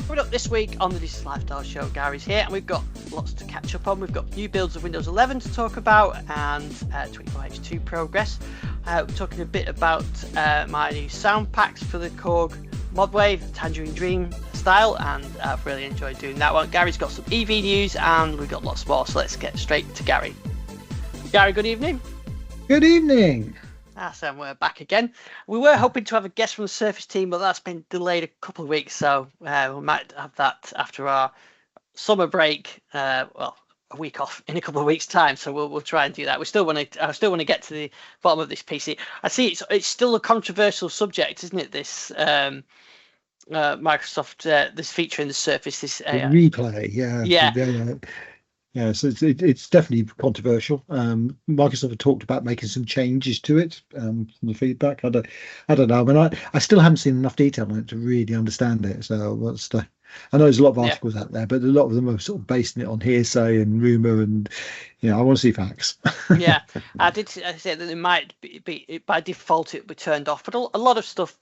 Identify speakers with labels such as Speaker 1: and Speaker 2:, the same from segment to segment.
Speaker 1: Coming up this week on the This Is Lifestyle Show, Gary's here, and we've got lots to catch up on. We've got new builds of Windows 11 to talk about, and 24H2 progress. We're talking a bit about my new sound packs for the Korg Modwave Tangerine Dream style, and I've really enjoyed doing that one. Gary's got some EV news, and we've got lots more, so let's get straight to Gary. Gary, good evening.
Speaker 2: Good evening.
Speaker 1: So we're back again. We were hoping to have a guest from the Surface team, but that's been delayed a couple of weeks, so we might have that after our summer break. Well, a week off in a couple of weeks' time, so we'll try and do that. I still want to get to the bottom of this PC. I see it's still a controversial subject, isn't it? This Microsoft this feature in the Surface, this
Speaker 2: replay, yeah. So it's definitely controversial. Microsoft have talked about making some changes to it. From the feedback, I don't know. I mean, I still haven't seen enough detail on it to really understand it. So I know there's a lot of articles out there, but a lot of them are sort of basing it on hearsay and rumor, and I want to see facts.
Speaker 1: Yeah, I say that it might be by default it will be turned off, but a lot of stuff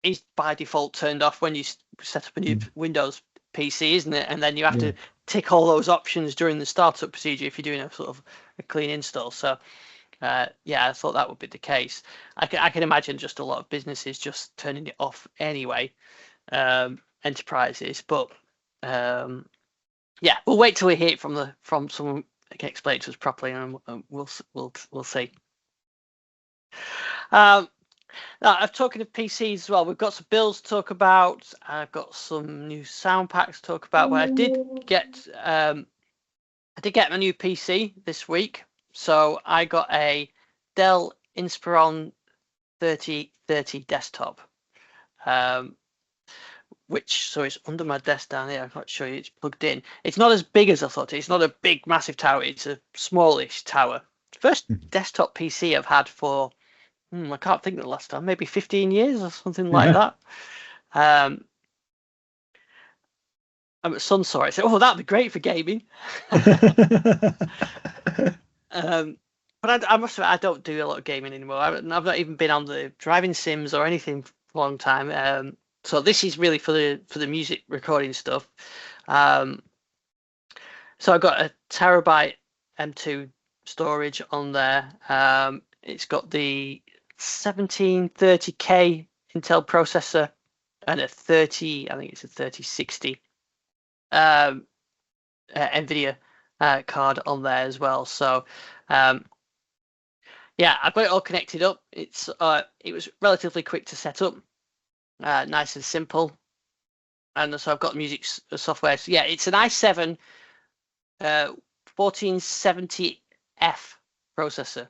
Speaker 1: is by default turned off when you set up a new Windows PC, isn't it? And then you have to tick all those options during the startup procedure if you're doing a sort of a clean install. So I thought that would be the case. I can imagine just a lot of businesses just turning it off anyway, enterprises. But we'll wait till we hear it from someone that can explain it to us properly, and we'll see. I'm talking of PCs as well. We've got some builds to talk about. I've got some new sound packs to talk about. But I did get my new PC this week. So I got a Dell Inspiron 3030 desktop, which is under my desk down here. I can't show you. It's plugged in. It's not as big as I thought. It's not a big, massive tower. It's a smallish tower. First desktop PC I've had for. I can't think of the last time, maybe 15 years or something like that. My son saw it. I said, "Oh, that'd be great for gaming." But I must admit, I don't do a lot of gaming anymore. I've not even been on the driving sims or anything for a long time. So this is really for the music recording stuff. So I've got a terabyte M2 storage on there. It's got the 1730K Intel processor and a 3060 NVIDIA card on there as well. So I've got it all connected up. It was relatively quick to set up, nice and simple, and so I've got music software. So it's an i7 1470F processor.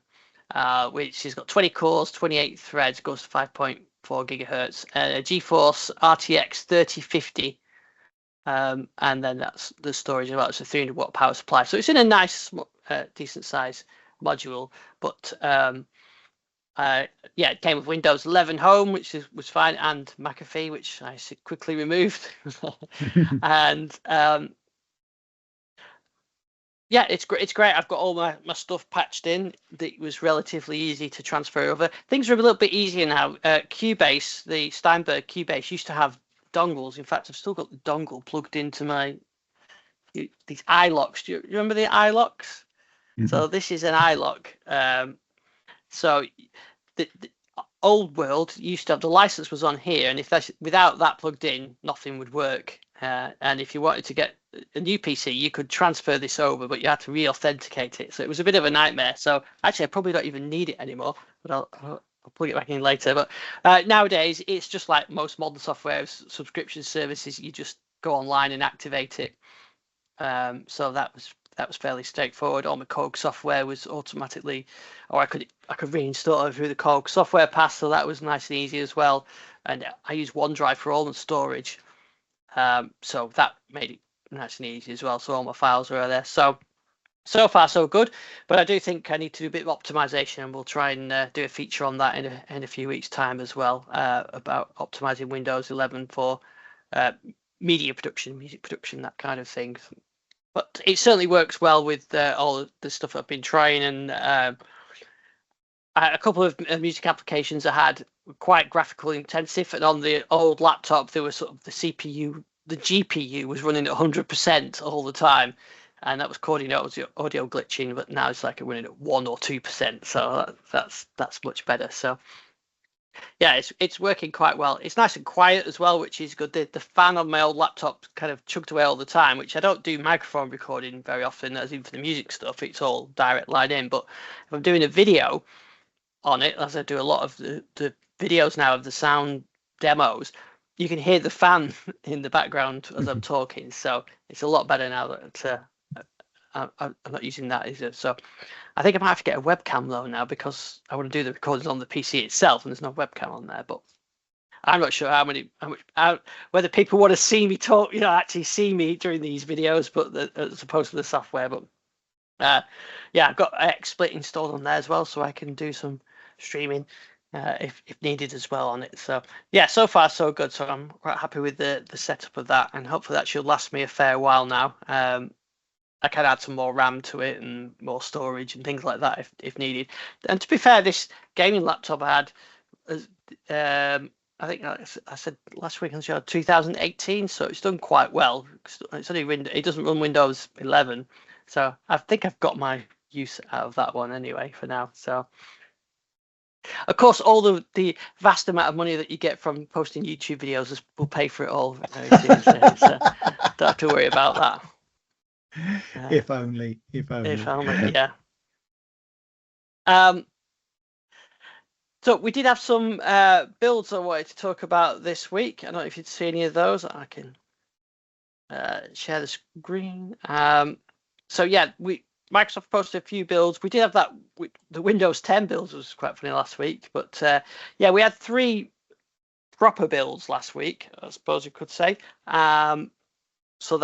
Speaker 1: Which has got 20 cores, 28 threads, goes to 5.4 gigahertz, a GeForce RTX 3050, and then that's the storage as well. It's a 300 watt power supply, so it's in a nice, decent size module. But it came with Windows 11 Home, which was fine, and McAfee, which I quickly removed, and it's great. I've got all my stuff patched in. It was relatively easy to transfer over. Things are a little bit easier now. Cubase, the Steinberg Cubase, used to have dongles. In fact, I've still got the dongle plugged into these iLocks. Do you remember the iLocks? Mm-hmm. So this is an iLock. So the old world used to have the license was on here, and without that plugged in, nothing would work. And if you wanted to get a new PC, you could transfer this over, but you had to re-authenticate it. So it was a bit of a nightmare. So actually, I probably don't even need it anymore, but I'll plug it back in later. But nowadays, it's just like most modern software subscription services. You just go online and activate it. So that was fairly straightforward. All my Korg software was automatically, or I could reinstall it through the Korg software pass. So that was nice and easy as well. And I use OneDrive for all the storage. So that made it nice and easy as well. So all my files are there. So far so good. But I do think I need to do a bit of optimization, and we'll try and do a feature on that in a few weeks' time as well, about optimizing Windows 11 for music production, that kind of thing. But it certainly works well with all the stuff I've been trying, and a couple of music applications I had were quite graphical intensive, and on the old laptop there was sort of the CPU the GPU was running at 100% all the time, and that was causing audio glitching. But now it's like running at 1 or 2%, so that's much better. So yeah, it's working quite well. It's nice and quiet as well, which is good. The fan on my old laptop kind of chugged away all the time, which I don't do microphone recording very often, as in for the music stuff. It's all direct line in. But if I'm doing a video on it, as I do a lot of the videos now of the sound demos, you can hear the fan in the background as I'm talking. So it's a lot better now that I'm not using that either. So I think I might have to get a webcam though now, because I want to do the recordings on the PC itself, and there's no webcam on there. But I'm not sure whether people want to see me talk, actually see me during these videos, but as opposed to the software. But yeah, I've got XSplit installed on there as well, so I can do some streaming if needed as well on it. So yeah, so far so good. So I'm quite happy with the setup of that, and hopefully that should last me a fair while now. I can add some more RAM to it and more storage and things like that if needed. And to be fair, this gaming laptop I had, I think I said last week on the show, 2018, so it's done quite well. It's only it doesn't run Windows 11, so I think I've got my use out of that one anyway for now. So of course, all the vast amount of money that you get from posting YouTube videos will pay for it all very soon. So don't have to worry about that.
Speaker 2: If only,
Speaker 1: yeah. So we did have some builds I wanted to talk about this week. I don't know if you'd see any of those. I can share the screen. So yeah, Microsoft posted a few builds. We did have the Windows 10 builds was quite funny last week, but yeah, we had 3 proper builds last week, I suppose you could say. So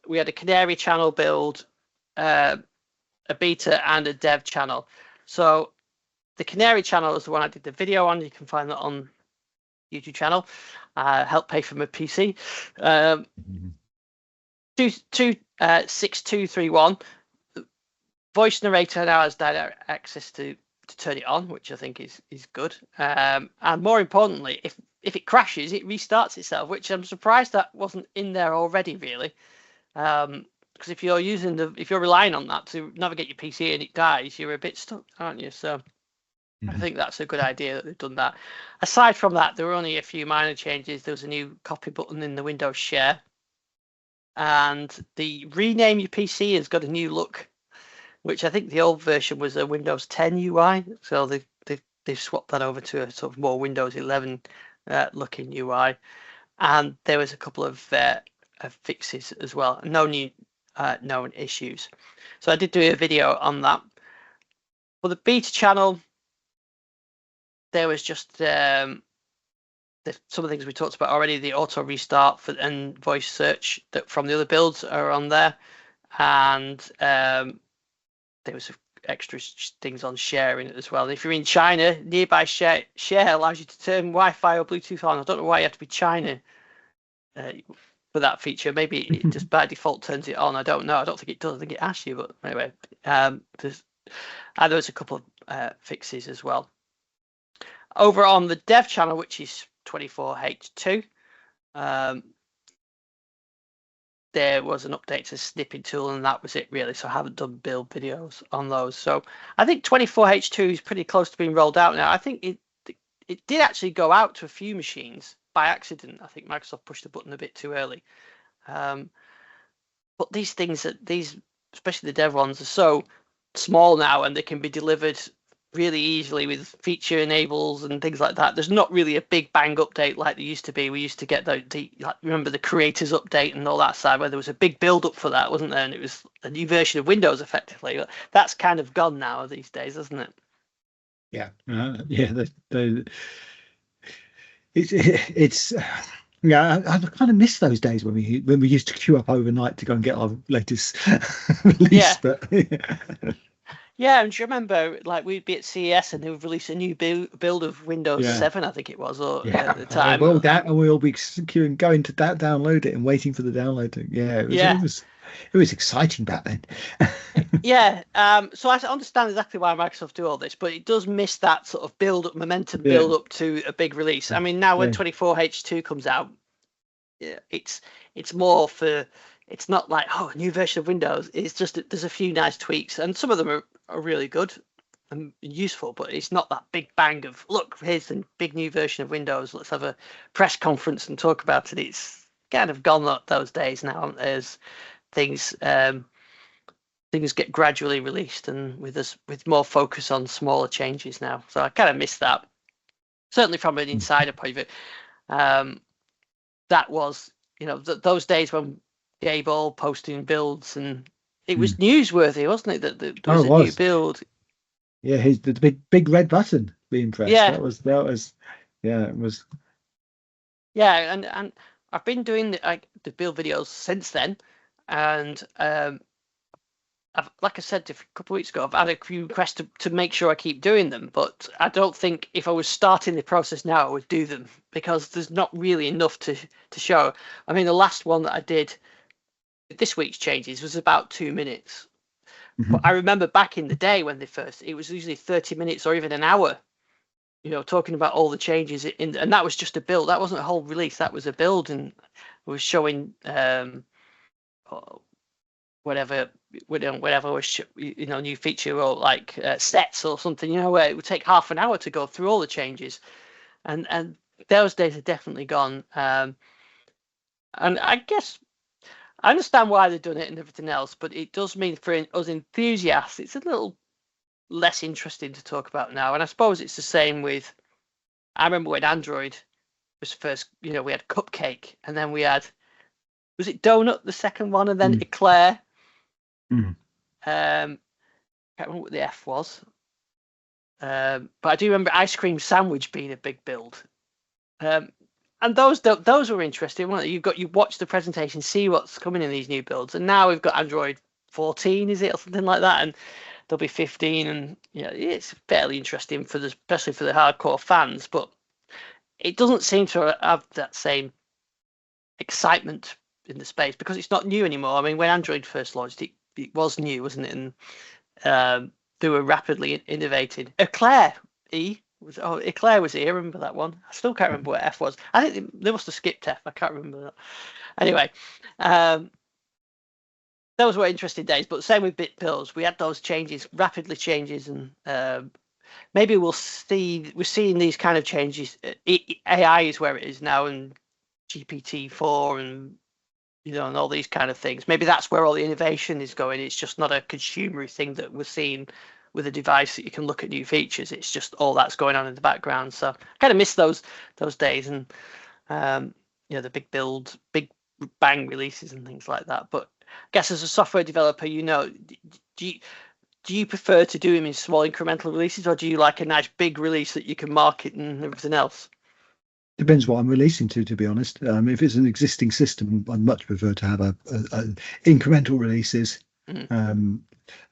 Speaker 1: we had a Canary channel build, a beta, and a dev channel. So the Canary channel is the one I did the video on. You can find that on YouTube channel. Help pay for my PC. 6231. Voice narrator now has direct access to turn it on, which I think is good. And more importantly, if it crashes, it restarts itself, which I'm surprised that wasn't in there already, really. Because if you're relying on that to navigate your PC and it dies, you're a bit stuck, aren't you? So I think that's a good idea that they've done that. Aside from that, there were only a few minor changes. There was a new copy button in the Windows Share, and the rename your PC has got a new look, which I think the old version was a Windows 10 UI. So they've swapped that over to a sort of more Windows 11 looking UI, and there was a couple of fixes as well. No new known issues. So I did do a video on that. For the beta channel, there was just some of the things we talked about already. The auto restart and voice search that from the other builds are on there, and there was extra things on sharing as well. If you're in China, nearby share allows you to turn Wi-Fi or Bluetooth on. I don't know why you have to be China for that feature. Maybe it just by default turns it on. I don't know. I don't think it does. I think it asks you, but anyway, there's a couple of fixes as well. Over on the dev channel, which is 24H2, there was an update to snipping tool, and that was it really. So I haven't done build videos on those. So I think 24H2 is pretty close to being rolled out now. I think it did actually go out to a few machines by accident. I think Microsoft pushed the button a bit too early. But these things, especially the dev ones, are so small now, and they can be delivered really easily with feature enables and things like that. There's not really a big bang update like there used to be. We used to get remember the creators update and all that side, where there was a big build up for that, wasn't there? And it was a new version of Windows effectively. But that's kind of gone now these days, isn't it?
Speaker 2: Yeah, it's yeah. I kind of miss those days when we used to queue up overnight to go and get our latest release.
Speaker 1: Yeah.
Speaker 2: But
Speaker 1: yeah, and do you remember, like, we'd be at CES and they would release a new build of Windows 7, I think it was, at the time.
Speaker 2: Well, and we'll be queuing, going to download it and waiting for the download. It was exciting back then.
Speaker 1: Yeah, so I understand exactly why Microsoft do all this, but it does miss that sort of momentum build up to a big release. I mean, now when 24H2 comes out, it's more for, it's not like, oh, a new version of Windows. It's just that there's a few nice tweaks, and some of them are really good and useful, but it's not that big bang of, look, here's the big new version of Windows, let's have a press conference and talk about it. It's kind of gone those days now. As things things get gradually released, and with more focus on smaller changes now. So I kind of miss that. Certainly from an insider point of view, that was, those days when Gable posting builds, and it was newsworthy, wasn't it? That there was a new build.
Speaker 2: Yeah, the big red button being pressed.
Speaker 1: Yeah,
Speaker 2: that was yeah, it was.
Speaker 1: Yeah, and I've been doing the build videos since then, and I've, like I said a couple of weeks ago, I've had a few requests to make sure I keep doing them, but I don't think if I was starting the process now, I would do them, because there's not really enough to show. I mean, the last one that I did, this week's changes, was about 2 minutes. But I remember back in the day when it was usually 30 minutes or even an hour, talking about all the changes and that was just a build. That wasn't a whole release. That was a build, and it was showing whatever was new feature, or like sets or something. Where it would take half an hour to go through all the changes, and those days are definitely gone. And I guess I understand why they've done it and everything else, but it does mean for us enthusiasts, it's a little less interesting to talk about now. And I suppose it's the same with, I remember when Android was first, we had Cupcake, and then we had, was it Donut, the second one, and then Eclair. Can't remember what the F was. But I do remember Ice Cream Sandwich being a big build. And those were interesting, weren't they? You watch the presentation, see what's coming in these new builds, and now we've got Android 14, is it, or something like that, and there'll be 15, and it's fairly interesting especially for the hardcore fans, but it doesn't seem to have that same excitement in the space because it's not new anymore. I mean, when Android first launched, it was new, wasn't it? And they were rapidly innovating. Eclair was here. I remember that one. I still can't remember what F was. I think they must have skipped F. I can't remember that. Anyway, those were interesting days. But same with bit builds. We had those changes, rapidly changes, and maybe we're seeing these kind of changes. AI is where it is now, and GPT-4, and and all these kind of things. Maybe that's where all the innovation is going. It's just not a consumer thing that we're seeing with a device that you can look at new features. It's just all that's going on in the background. So I kind of miss those days, and the big build, big bang releases and things like that. But I guess as a software developer, do you prefer to do them in small incremental releases, or do you like a nice big release that you can market and everything else?
Speaker 2: Depends what I'm releasing to be honest. If it's an existing system, I'd much prefer to have a incremental releases. I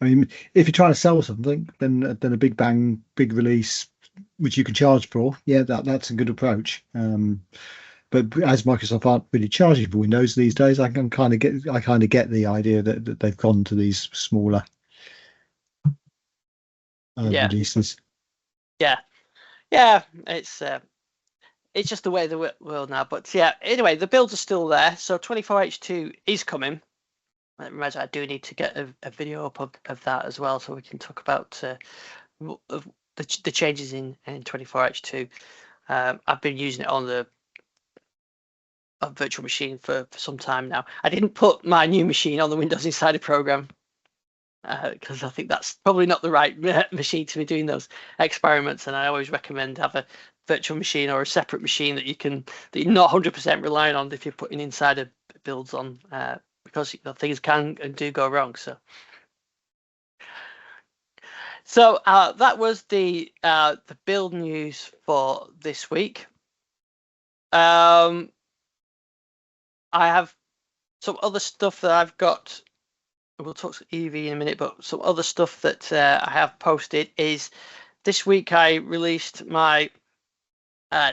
Speaker 2: mean, if you're trying to sell something, then a big bang, big release, which you can charge for, that's a good approach. But as Microsoft aren't really charging for Windows these days, I kind of get the idea that they've gone to these smaller releases.
Speaker 1: Yeah, it's just the way of the world now. But anyway, the builds are still there. So 24H2 is coming. I realize I do need to get a video up of that as well, so we can talk about the changes in 24H2. I've been using it on the virtual machine for some time now. I didn't put my new machine on the Windows Insider program because I think that's probably not the right machine to be doing those experiments, and I always recommend have a virtual machine or a separate machine that you're not 100% relying on if you're putting Insider builds on, because things can and do go wrong. So that was the build news for this week. I have some other stuff that I've got. We'll talk to Evie in a minute, but some other stuff that I have posted is this week I released my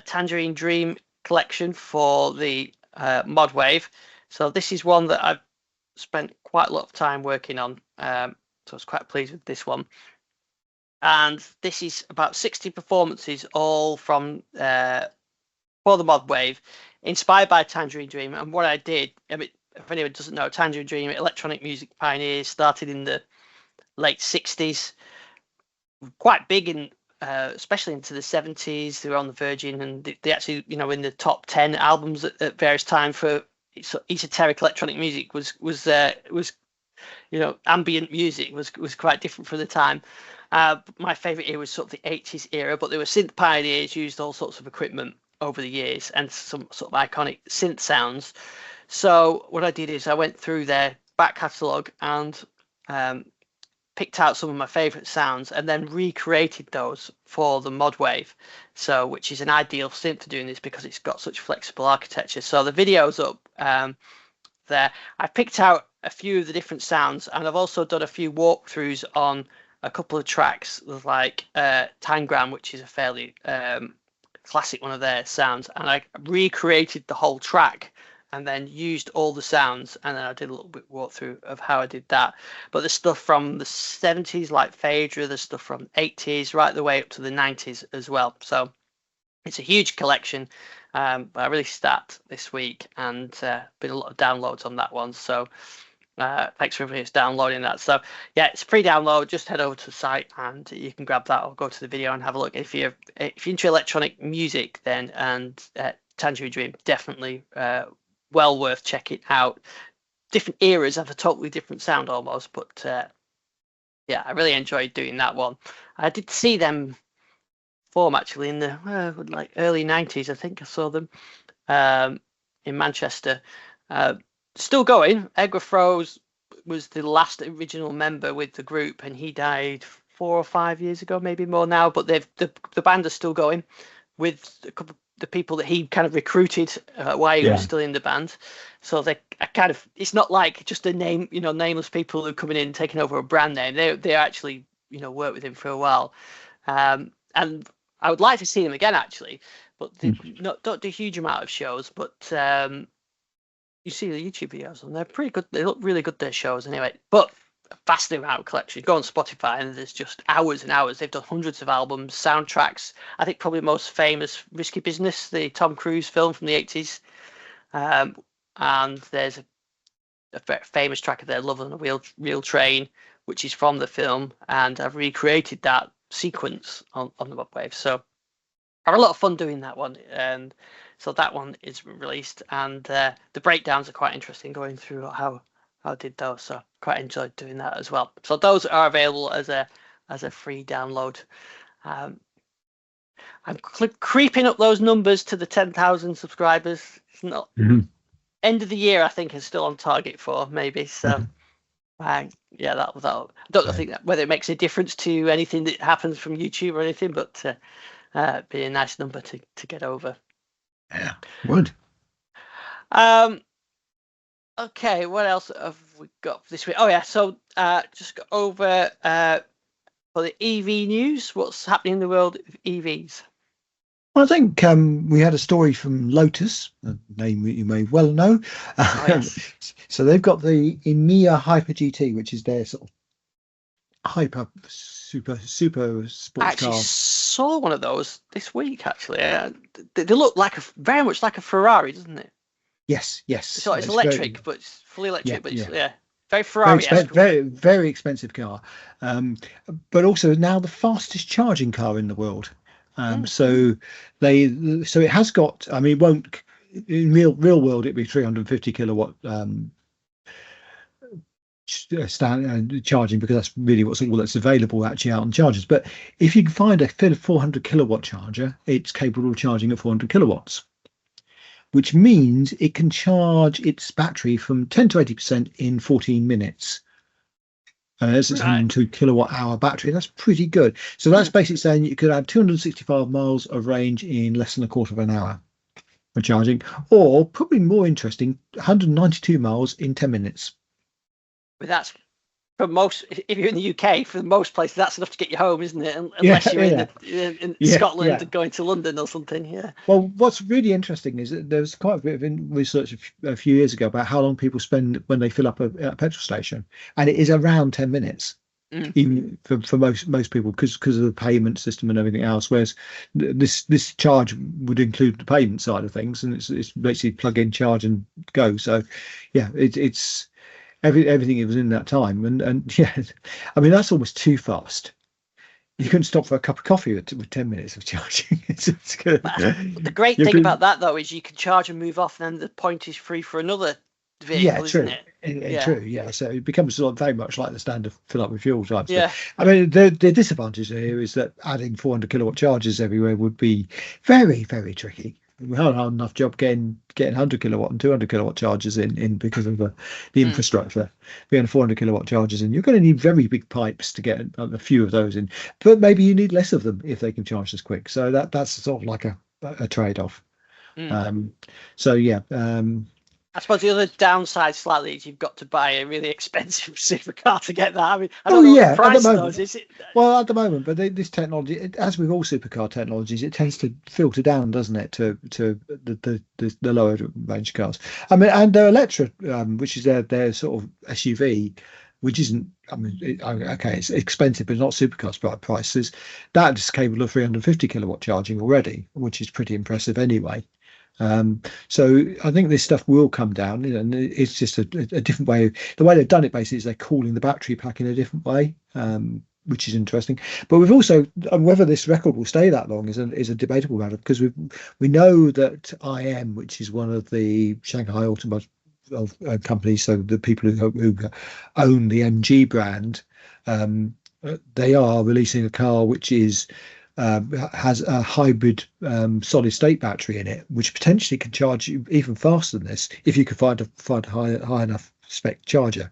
Speaker 1: Tangerine Dream collection for the ModWave. So this is one that I've spent quite a lot of time working on. So I was quite pleased with this one. And this is about 60 performances, all from for the mod wave, inspired by Tangerine Dream. And what I did, I mean, if anyone doesn't know, Tangerine Dream, electronic music pioneers, started in the late 60s, quite big in especially into the 70s. They were on the Virgin, and they actually, you know, in the top 10 albums at various times for esoteric electronic music was you know, ambient music was quite different for the time. My favorite era was sort of the 80s era, but they were synth pioneers, used all sorts of equipment over the years and some sort of iconic synth sounds. So what I did is I went through their back catalogue and picked out some of my favorite sounds and then recreated those for the mod wave. So, which is an ideal synth for doing this because it's got such flexible architecture. So the video's up there. I picked out a few of the different sounds, and I've also done a few walkthroughs on a couple of tracks like Tangram, which is a fairly classic one of their sounds, and I recreated the whole track and then used all the sounds, and then I did a little bit walkthrough of how I did that. But the stuff from the 70s like Phaedra, the stuff from 80s right the way up to the 90s as well. So it's a huge collection. But I released that this week, and been a lot of downloads on that one. So thanks for everybody who's downloading that. So yeah, it's free download. Just head over to the site and you can grab that, or go to the video and have a look. If you're into electronic music, then and Tangerine Dream, definitely well worth checking out. Different eras have a totally different sound almost, but yeah, I really enjoyed doing that one. I did see them perform actually in the like early 90s. I think I saw them in Manchester. Still going. Edgar Froese was the last original member with the group, and he died 4 or 5 years ago, maybe more now. But the band is still going with a couple of the people that he kind of recruited while he was still in the band. So they kind of, it's not like just a name, you know, nameless people who are coming in and taking over a brand name. They actually, you know, worked with him for a while. And I would like to see them again, actually, but they don't do a huge amount of shows. But you see the YouTube videos, and they're pretty good. They look really good, their shows, anyway. But a vast amount of collection. Go on Spotify, and there's just hours and hours. They've done hundreds of albums, soundtracks. I think probably most famous, Risky Business, the Tom Cruise film from the 80s. And there's a very famous track of their Love on a Real Train, which is from the film, and I've recreated that sequence on the webwave. So I had a lot of fun doing that one, and so that one is released, and the breakdowns are quite interesting, going through how I did those. So quite enjoyed doing that as well. So those are available as a free download. I'm creeping up those numbers to the 10,000 subscribers. It's not end of the year, I think, is still on target for, maybe. So yeah, that I don't think that whether it makes a difference to anything that happens from YouTube or anything, but be a nice number to get over.
Speaker 2: Yeah, would.
Speaker 1: Okay, what else have we got this week? Oh yeah, so just go over for the EV news. What's happening in the world of EVs?
Speaker 2: Well, I think we had a story from Lotus, a name you may well know.
Speaker 1: Oh, yes.
Speaker 2: So they've got the Emeya Hyper GT, which is their sort of hyper super sports car.
Speaker 1: I actually saw one of those this week. Actually, they look very much like a Ferrari, doesn't it?
Speaker 2: Yes.
Speaker 1: So it's electric, but it's fully electric. But it's, very
Speaker 2: Ferrari. Very expensive car, but also now the fastest charging car in the world. So it has got. I mean, it won't in real world it'd be 350 kilowatt charging, because that's really all that's available actually out on chargers. But if you can find a 400 kilowatt charger, it's capable of charging at 400 kilowatts, which means it can charge its battery from 10 to 80% in 14 minutes. It's a 102 kilowatt hour battery. That's pretty good. So that's basically saying you could add 265 miles of range in less than a quarter of an hour for charging, or probably more interesting, 192 miles in 10 minutes.
Speaker 1: But that's for most. If you're in the UK, for most places, that's enough to get you home, isn't it? Unless you're in Scotland and going to London or something. Yeah.
Speaker 2: Well, what's really interesting is that there was quite a bit of research a few years ago about how long people spend when they fill up at a petrol station, and it is around 10 minutes. even for most people, because of the payment system and everything else. Whereas this charge would include the payment side of things, and it's basically plug in, charge, and go. So yeah, it's everything it was in that time, and yeah, I mean that's almost too fast. You couldn't stop for a cup of coffee with 10 minutes of charging. It's good.
Speaker 1: The great thing about that, though, is you can charge and move off, and then the point is free for another vehicle, isn't it?
Speaker 2: True. Yeah. So it becomes sort of very much like the standard fill up with fuel type
Speaker 1: Yeah.
Speaker 2: stuff. I mean, the disadvantage here is that adding 400 kilowatt chargers everywhere would be very, very tricky. We had a hard enough job getting 100 kilowatt and 200 kilowatt chargers in because of the infrastructure. Being 400 kilowatt chargers in, you're going to need very big pipes to get a few of those in, but maybe you need less of them if they can charge as quick. So that's sort of like a trade-off. So yeah.
Speaker 1: I suppose the other downside slightly is you've got to buy a really expensive supercar to get that. I mean, I don't know what the price of those is.
Speaker 2: Well, at the moment, but this technology, as with all supercar technologies, it tends to filter down, doesn't it, to the lower range cars. I mean, and their Electra, which is their sort of SUV, which isn't, I mean, okay, it's expensive, but not supercar prices. That is capable of 350 kilowatt charging already, which is pretty impressive anyway. So I think this stuff will come down, and it's just a different way. The way they've done it basically is they're cooling the battery pack in a different way, which is interesting. But we've also, whether this record will stay that long is a debatable matter, because we know that IM, which is one of the Shanghai automotive companies, so the people who own the MG brand, they are releasing a car which is has a hybrid solid state battery in it, which potentially can charge you even faster than this if you could find a high enough spec charger.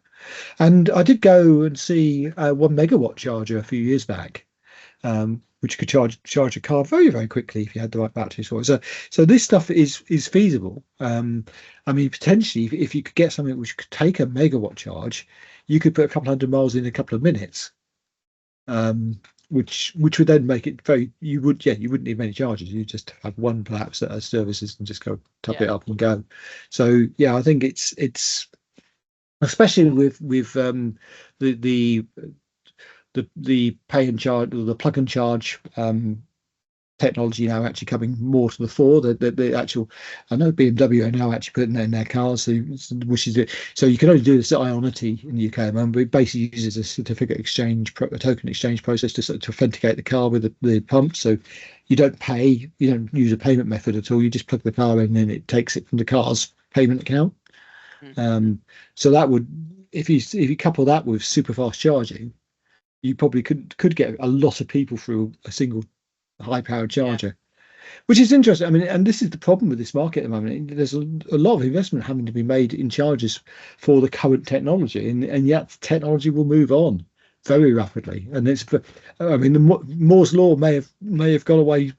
Speaker 2: And I did go and see a 1 megawatt charger a few years back, which could charge a car very, very quickly if you had the right batteries for it. So this stuff is feasible. I mean, potentially, if you could get something which could take a megawatt charge, you could put a couple hundred miles in a couple of minutes. Which would then make it very, you wouldn't need many chargers. You just have one perhaps that has services and just go top it up and go. So yeah, I think it's especially with the pay and charge, or the plug and charge technology now actually coming more to the fore. The actual, I know BMW are now actually putting that in their cars, which is it. So you can only do this at Ionity in the UK, but it basically uses a certificate exchange, a token exchange process to authenticate the car with the pump. So you don't pay, you don't use a payment method at all. You just plug the car in and it takes it from the car's payment account. So that would, if you couple that with super fast charging, you probably could get a lot of people through a single high-powered charger, which is interesting. I mean, and this is the problem with this market at the moment. There's a lot of investment having to be made in chargers for the current technology, and yet technology will move on very rapidly. And it's, I mean, the Moore's law may have gone away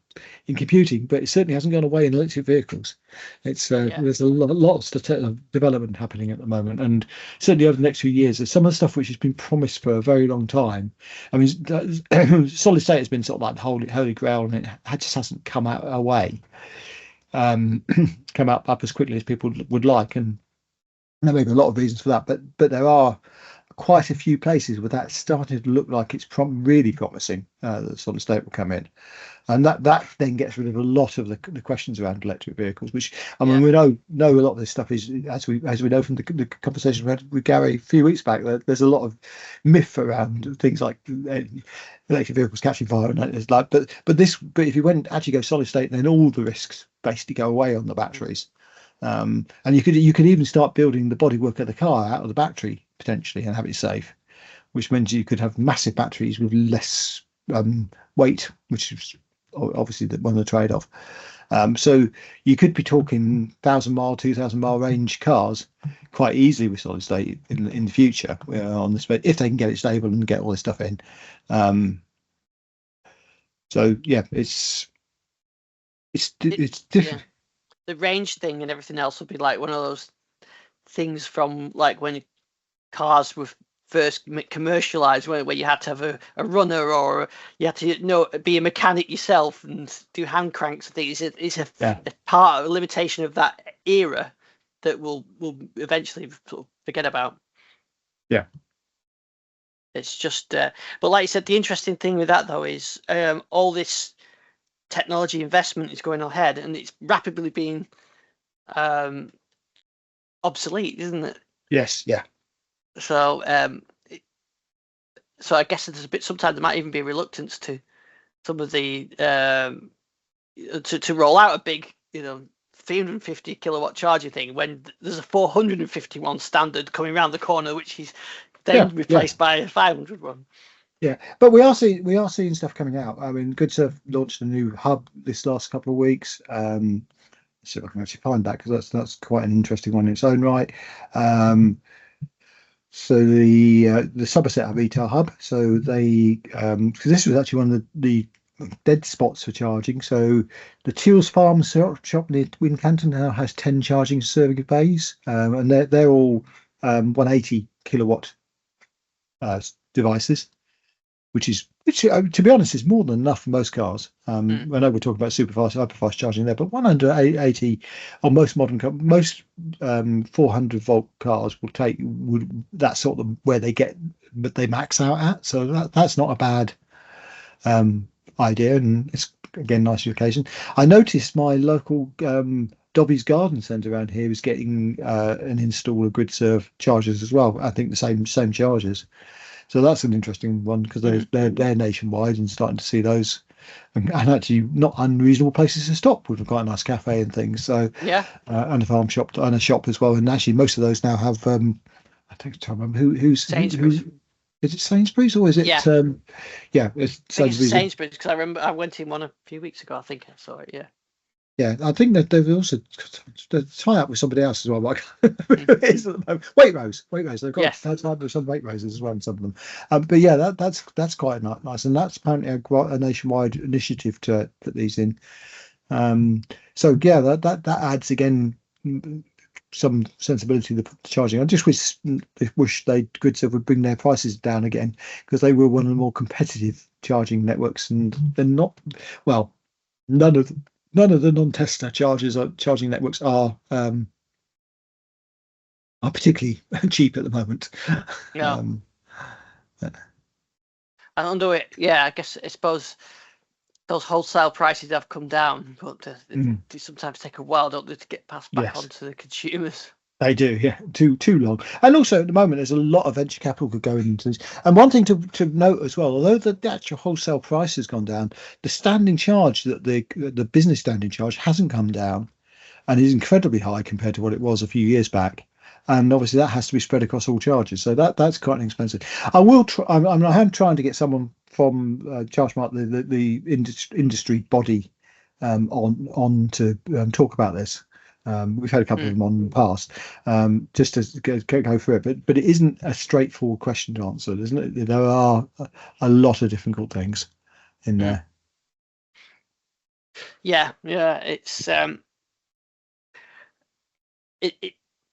Speaker 2: in computing, but it certainly hasn't gone away in electric vehicles. It's there's lots of development happening at the moment, and certainly over the next few years, there's some of the stuff which has been promised for a very long time. I mean, solid state has been sort of like the holy grail, and it just hasn't come out away, come up as quickly as people would like, and there may be a lot of reasons for that, but there are quite a few places where that's starting to look like it's really promising. The solid state will come in, and that then gets rid of a lot of the questions around electric vehicles, which I mean we know a lot of this stuff is, as we know from the conversation we had with Garry a few weeks back, there's a lot of myth around things like electric vehicles catching fire, and it's like, but if you actually go solid state, then all the risks basically go away on the batteries. And you could even start building the bodywork of the car out of the battery potentially and have it safe, which means you could have massive batteries with less weight, which is obviously one of the trade-off. So you could be talking 1,000-mile, 2,000-mile range cars quite easily with solid state in the future on this, if they can get it stable and get all this stuff in. So yeah, it's different.
Speaker 1: Yeah. The range thing and everything else will be like one of those things from like when cars were first commercialized, where you had to have a runner, or you had to be a mechanic yourself and do hand cranks and things. It's a part, a limitation of that era that we'll eventually sort of forget about.
Speaker 2: Yeah.
Speaker 1: It's just, but like you said, the interesting thing with that though is all this technology investment is going ahead, and it's rapidly being obsolete, isn't it?
Speaker 2: Yes, yeah.
Speaker 1: So, so I guess there's a bit. Sometimes there might even be reluctance to some of the to roll out a big, 350 kilowatt charger thing when there's a 451 standard coming around the corner, which is then replaced by a 500 one.
Speaker 2: Yeah, but we are seeing stuff coming out. I mean, GoodSurf launched a new hub this last couple of weeks. See if I can actually find that, because that's quite an interesting one in its own right. So the Somerset Hub ETAR hub. So they because this was actually one of the dead spots for charging. So the Teals Farm shop near Wincanton now has 10 charging serving bays, and they're all 180 kilowatt devices, which to be honest is more than enough for most cars. I know we're talking about super fast, hyper fast charging there, but 180 on most modern 400 volt cars would that's sort of where they max out at. So that's not a bad idea, and it's again nice occasion. I noticed my local Dobby's Garden Centre around here is getting an install of GridServe chargers as well. I think the same chargers. So that's an interesting one, because they're nationwide and starting to see those, and actually not unreasonable places to stop with quite a nice cafe and things. So
Speaker 1: yeah,
Speaker 2: and a farm shop and a shop as well. And actually, most of those now have. I think I remember who's
Speaker 1: Sainsbury's.
Speaker 2: Is it Sainsbury's or is it?
Speaker 1: Yeah,
Speaker 2: it's Sainsbury's.
Speaker 1: Sainsbury's, because I remember I went in one a few weeks ago. I think I saw it. Yeah.
Speaker 2: Yeah, I think that they've also tie up with somebody else as well. Like Waitrose. They've got tie up with some Waitroses as well, and some of them. But yeah, that's quite nice, and that's apparently a nationwide initiative to put these in. So yeah, that adds again some sensibility to the charging. I just wish GridServe would bring their prices down again, because they were one of the more competitive charging networks, and they're not. Well, none of the non-Tesla charging networks are particularly cheap at the moment.
Speaker 1: Yeah. I wonder it. Yeah, I suppose those wholesale prices have come down, but they sometimes take a while, don't they, to get passed back onto the consumers.
Speaker 2: They do, yeah, too long. And also at the moment, there's a lot of venture capital going into this. And one thing to note as well, although the actual wholesale price has gone down, the standing charge, that the business standing charge hasn't come down, and is incredibly high compared to what it was a few years back. And obviously that has to be spread across all charges, so that's quite expensive. I will try. I am trying to get someone from ChargeMark, the industry body, on to talk about this. We've had a couple of them on in the past, just to go through it, but it isn't a straightforward question to answer, isn't it? There are a lot of difficult things in there.
Speaker 1: Yeah, it's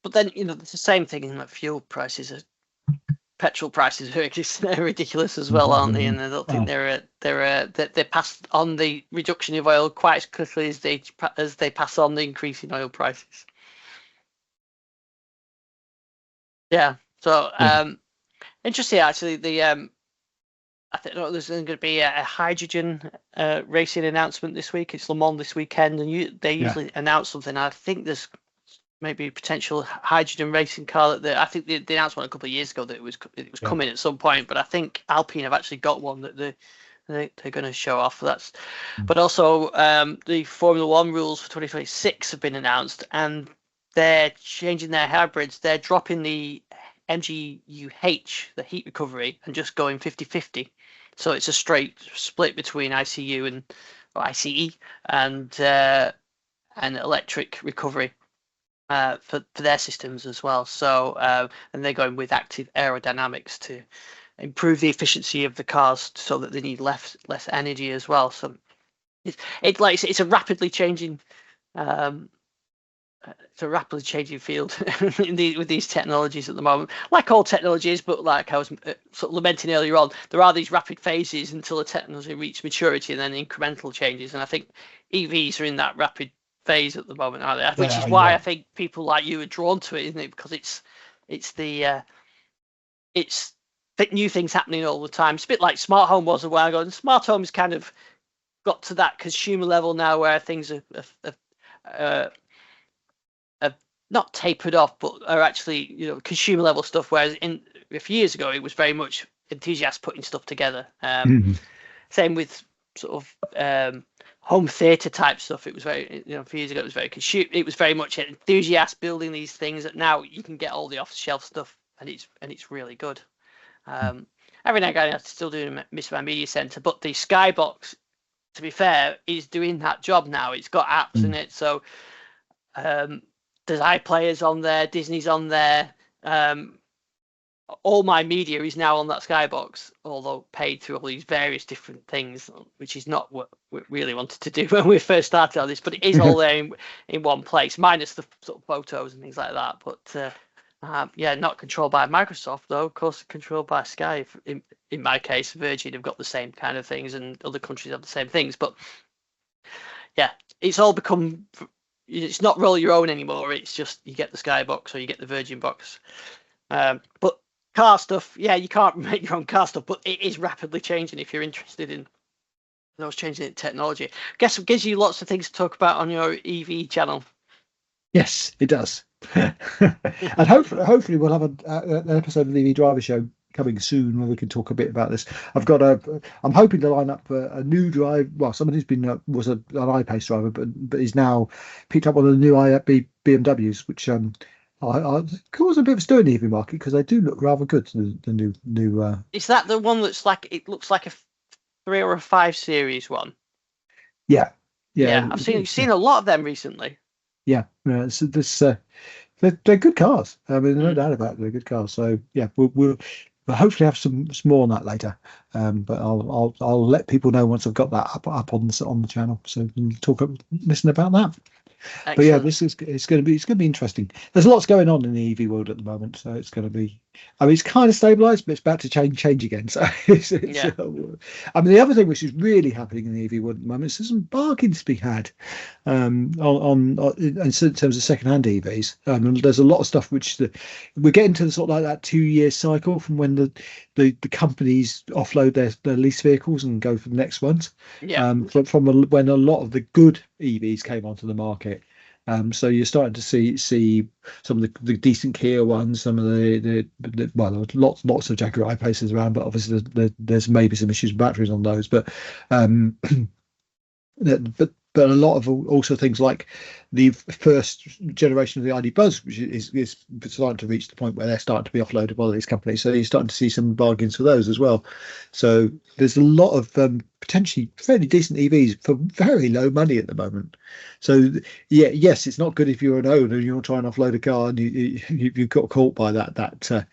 Speaker 1: but then it's the same thing in like fuel prices. Petrol prices are ridiculous as well, aren't they? And I don't think they pass on the reduction of oil quite as quickly as they pass on the increase in oil prices. Yeah. So interesting actually. I think there's going to be a hydrogen racing announcement this week. It's Le Mans this weekend, and they usually announce something. I think there's maybe a potential hydrogen racing car that I think they announced one a couple of years ago that it was coming at some point, but I think Alpine have actually got one that they're going to show off. But also the Formula One rules for 2026 have been announced, and they're changing their hybrids. They're dropping the MGU-H, the heat recovery, and just going 50-50. So it's a straight split between ICU or ICE and electric recovery. For their systems as well. So and they're going with active aerodynamics to improve the efficiency of the cars, so that they need less energy as well. So it's a rapidly changing field with these technologies at the moment, like all technologies. But like I was sort of lamenting earlier on, there are these rapid phases until the technology reaches maturity, and then incremental changes. And I think EVs are in that rapid phase at the moment, aren't they? Which is why I think people like you are drawn to it, isn't it? Because it's new things happening all the time. It's a bit like smart home was a while ago, and smart home's kind of got to that consumer level now where things are not tapered off, but are actually, you know, consumer level stuff. Whereas a few years ago, it was very much enthusiasts putting stuff together. Same with sort of home theatre type stuff. It was very, you know, a few years ago, it was very much enthusiasts building these things that now you can get all the off the shelf stuff, and it's really good. Every now and again, I still do miss my media center, but the Skybox, to be fair, is doing that job now. It's got apps in it, so there's iPlayers on there, Disney's on there. All my media is now on that Skybox, although paid through all these various different things, which is not what we really wanted to do when we first started on this. But it is all there in one place, minus the sort of photos and things like that. But yeah, not controlled by Microsoft, though. Of course, controlled by Sky. In my case, Virgin have got the same kind of things, and other countries have the same things. But yeah, it's all become. It's not roll your own anymore. It's just you get the Skybox or you get the Virgin box. But car stuff, yeah, you can't make your own car stuff, but it is rapidly changing if you're interested in those changes in technology. I guess it gives you lots of things to talk about on your EV channel.
Speaker 2: Yes, it does. And hopefully we'll have an episode of the EV Driver Show coming soon where we can talk a bit about this. I'm hoping to line up a new drive. Well, somebody who's was an I-Pace driver, but is now picked up one of the new BMWs, which I cause a bit of a stir in the EV market because they do look rather good. The new.
Speaker 1: Is that the one that's like it looks like a 3 or a 5 series one?
Speaker 2: Yeah.
Speaker 1: I've seen a lot of them recently.
Speaker 2: Yeah, so they're good cars. I mean, no doubt about it, they're good cars. So yeah, we'll hopefully have some more on that later. But I'll let people know once I've got that up on the channel, so we can listen about that. Excellent. But yeah, it's going to be interesting. There's lots going on in the EV world at the moment, so it's going to be. I mean, it's kind of stabilised, but it's about to change again. So yeah. I mean, the other thing which is really happening in the EV world at the moment is there's some bargains to be had in terms of second-hand EVs. And there's a lot of stuff which we're getting to the sort of like that 2-year cycle from when the companies offload their lease vehicles and go for the next ones.
Speaker 1: Yeah.
Speaker 2: When a lot of the good EVs came onto the market. So you're starting to see some of the decent Kia ones, some of the well, there were lots of Jaguar I-Paces around, but obviously there's maybe some issues with batteries on those. But a lot of also things like the first generation of the ID Buzz, which is starting to reach the point where they're starting to be offloaded by these companies. So you're starting to see some bargains for those as well. So there's a lot of potentially fairly decent EVs for very low money at the moment. So yeah, yes, it's not good if you're an owner and you're trying to offload a car and you've got caught by that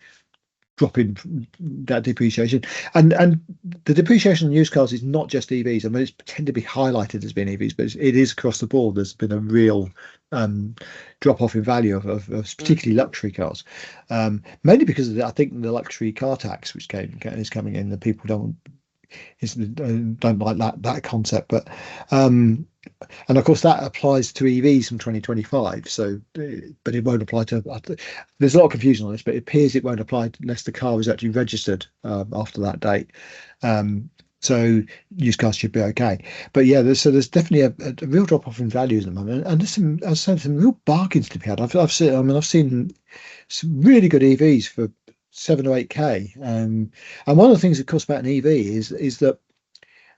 Speaker 2: drop in that depreciation, and the depreciation on used cars is not just EVs. I mean, it's tend to be highlighted as being EVs, but it is across the board. There's been a real drop off in value of particularly luxury cars, mainly because I think the luxury car tax which is coming in, that people don't like that concept, but and of course that applies to EVs from 2025. So, but it won't apply to. There's a lot of confusion on this, but it appears it won't apply unless the car is actually registered after that date. So used cars should be okay. But yeah, there's definitely a real drop off in values at the moment, and there's some real bargains to be had. I've seen some really good EVs for 7 or 8K. And one of the things that costs about an EV is that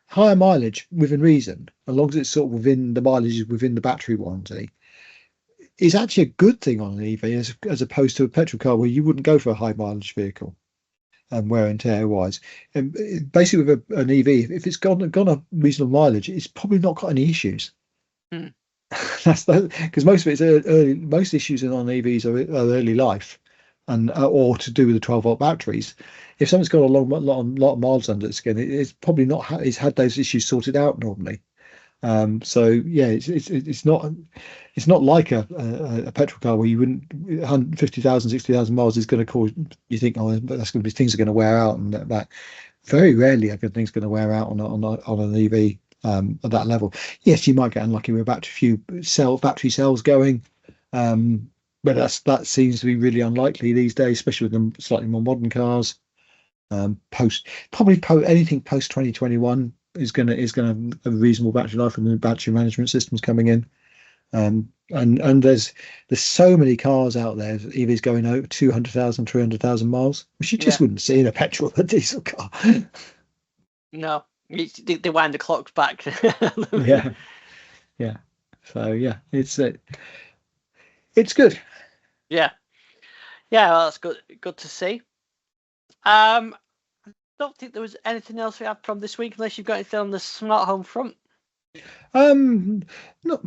Speaker 2: higher mileage within reason, as long as it's sort of within the mileage within the battery warranty, is actually a good thing on an EV as opposed to a petrol car where you wouldn't go for a high mileage vehicle and wear and tear wise. And basically with an EV, if it's gone a reasonable mileage, it's probably not got any issues. That's because most of it's early. Most issues on EVs are early life. And or to do with the 12-volt batteries. If someone's got a lot of miles under the skin, it's probably not. It's had those issues sorted out normally. So yeah, it's not like a petrol car where you wouldn't 50,000, 60,000 miles is going to cause you think, oh, that's going to be, things are going to wear out, and that very rarely are things going to wear out on an EV at that level. Yes, you might get unlucky with a few battery cells going. But that seems to be really unlikely these days, especially with the slightly more modern cars. Anything post 2021 is gonna have a reasonable battery life, and the battery management systems coming in. And there's so many cars out there, EVs going over 200,000, 300,000 miles, which you just wouldn't see in a petrol or diesel car.
Speaker 1: No, they wind the clocks back.
Speaker 2: Yeah. So yeah, it's good.
Speaker 1: Yeah, well, that's good to see. I don't think there was anything else we had from this week, unless you've got anything on the smart home front.
Speaker 2: Not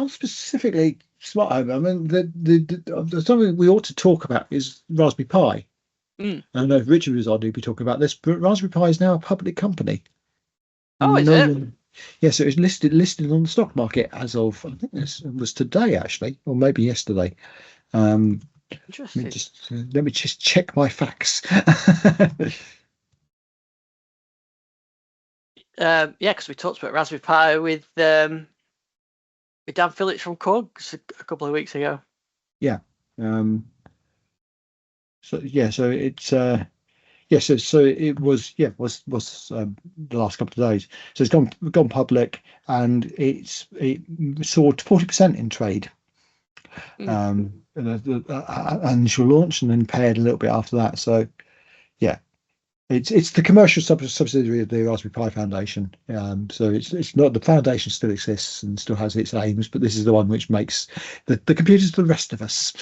Speaker 2: specifically smart home. I mean, the something we ought to talk about is Raspberry Pi. I don't know if Richard was on, he'd be talking about this, but Raspberry Pi is now a public company.
Speaker 1: Oh, is it?
Speaker 2: Yeah, so it's listed on the stock market as of, I think this was today actually, or maybe yesterday.
Speaker 1: Interesting.
Speaker 2: Let me just check my facts.
Speaker 1: Yeah, because we talked about Raspberry Pi with Dan Phillips from Cogs a couple of weeks ago.
Speaker 2: Yeah. So it's so it was the last couple of days. So it's gone public, and it soared 40% in trade. The initial launch, and then paired a little bit after that. So yeah, it's the commercial subsidiary of the Raspberry Pi Foundation. So it's not, the foundation still exists and still has its aims, but this is the one which makes the computers for the rest of us.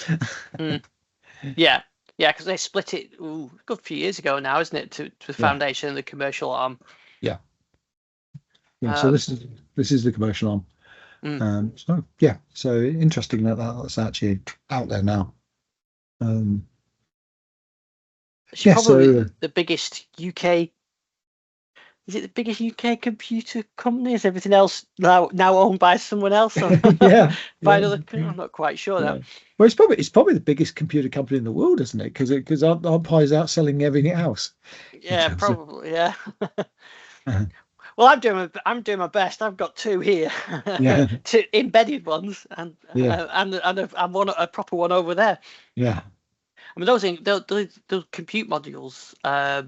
Speaker 1: Yeah, because they split it a good few years ago now, isn't it, to the foundation and the commercial arm.
Speaker 2: Yeah. So this is the commercial arm. So interesting that's actually out there now.
Speaker 1: It's probably the biggest UK. Is it the biggest UK computer company? Is everything else now owned by someone else? Or by another? I'm not quite sure now.
Speaker 2: Well, it's probably the biggest computer company in the world, isn't it? Because our Pi's outselling everything else.
Speaker 1: Yeah, probably. Yeah. Well, I'm doing my best. I've got two here, two embedded ones, and one, a proper one over there.
Speaker 2: Yeah.
Speaker 1: I mean, those compute modules are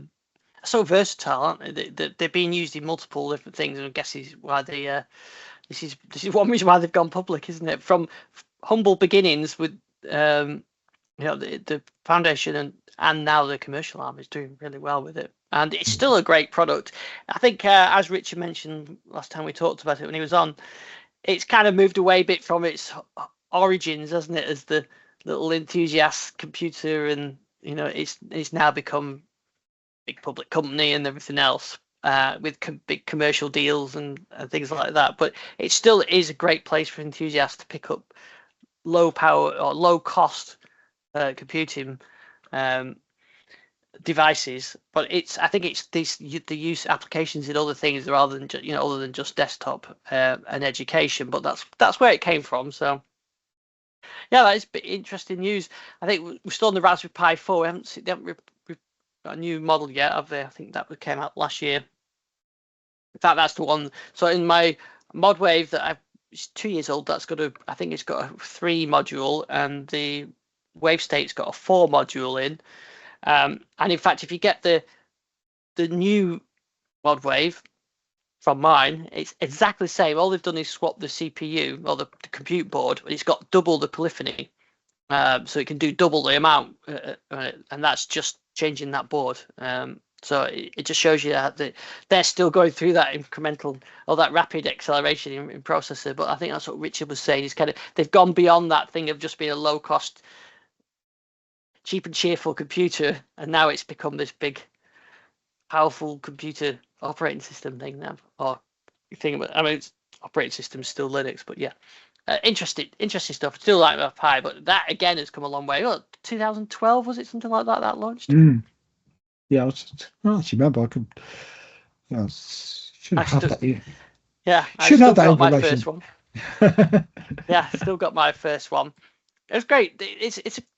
Speaker 1: so versatile, aren't they? They're being used in multiple different things, and I guess is why this is one reason why they've gone public, isn't it? From humble beginnings with the foundation and now the commercial arm is doing really well with it, and it's still a great product. I think as Richard mentioned last time we talked about it when he was on, it's kind of moved away a bit from its origins, hasn't it, as the little enthusiast computer, and it's now become big public company and everything else, with big commercial deals and things like that. But it still is a great place for enthusiasts to pick up low power or low cost computing devices. But I think it's the use applications in other things rather than other than just desktop and education. But that's where it came from. So yeah, that is interesting news. I think we're still on the Raspberry Pi 4. We haven't got a new model yet, have they? I think that came out last year. In fact, that's the one. So in my ModWave it's 2 years old. I think it's got a 3 module, and the WaveState's got a 4 module in. And in fact, if you get the new ModWave from mine, it's exactly the same. All they've done is swap the CPU or the compute board, but it's got double the polyphony, so it can do double the amount, and that's just changing that board. So it just shows you that they're still going through that incremental or that rapid acceleration in processor. But I think that's what Richard was saying. They've gone beyond that thing of just being a low cost, cheap and cheerful computer, and now it's become this big, powerful computer operating system thing now. Or thing, I mean, operating system is still Linux, but yeah. Interesting stuff. Still like my Pi, but that again has come a long way. 2012 was it, something like that launched?
Speaker 2: Yeah, I actually remember. I could. Should have had that.
Speaker 1: Yeah,
Speaker 2: should have that
Speaker 1: my
Speaker 2: information.
Speaker 1: first one. Yeah, still got my first one. It's great.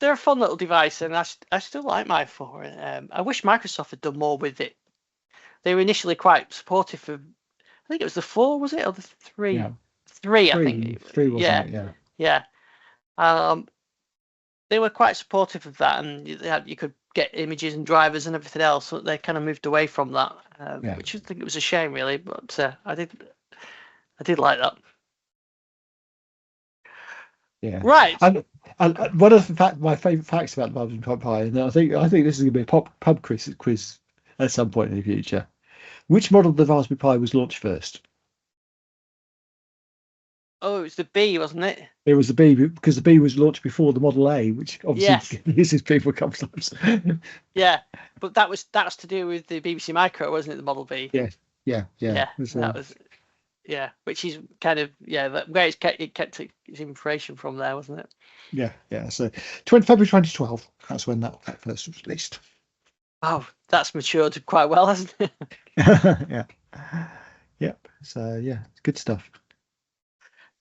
Speaker 1: They're a fun little device, and I still like my 4. I wish Microsoft had done more with it. They were initially quite supportive of. I think it was the 4, was it, or the 3?
Speaker 2: Yeah.
Speaker 1: 3, I think.
Speaker 2: 3 wasn't it? Yeah.
Speaker 1: Yeah. they were quite supportive of that, and you could get images and drivers and everything else. So they kind of moved away from that, which I think it was a shame, really. But I did like that.
Speaker 2: Yeah.
Speaker 1: Right.
Speaker 2: And one of my favourite facts about the Raspberry Pi, and I think this is going to be a pub quiz at some point in the future. Which model of the Raspberry Pi was launched first?
Speaker 1: Oh, it was the B, wasn't it?
Speaker 2: It was the B, because the B was launched before the Model A, which obviously confuses people a couple of times.
Speaker 1: Yeah, but that's to do with the BBC Micro, wasn't it? The Model B.
Speaker 2: Yeah.
Speaker 1: That was. Yeah, which is kind of where it kept its information from there, wasn't it?
Speaker 2: Yeah. So, February 2012. That's when that first was released.
Speaker 1: Oh, that's matured quite well, hasn't it?
Speaker 2: Yeah. Yep. So good stuff.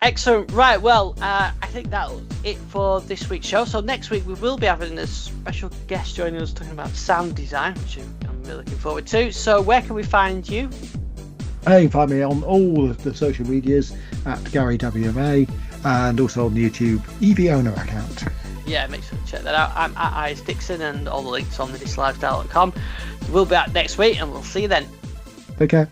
Speaker 1: Excellent. Right. Well, I think that's it for this week's show. So next week we will be having a special guest joining us talking about sound design, which I'm really looking forward to. So where can we find you?
Speaker 2: You can find me on all of the social medias at Garry WMA, and also on the YouTube EV Owner account.
Speaker 1: Yeah, make sure to check that out. I'm at Ives Dixon, and all the links on thedislifestyle.com. We'll be back next week, and we'll see you then.
Speaker 2: Take care.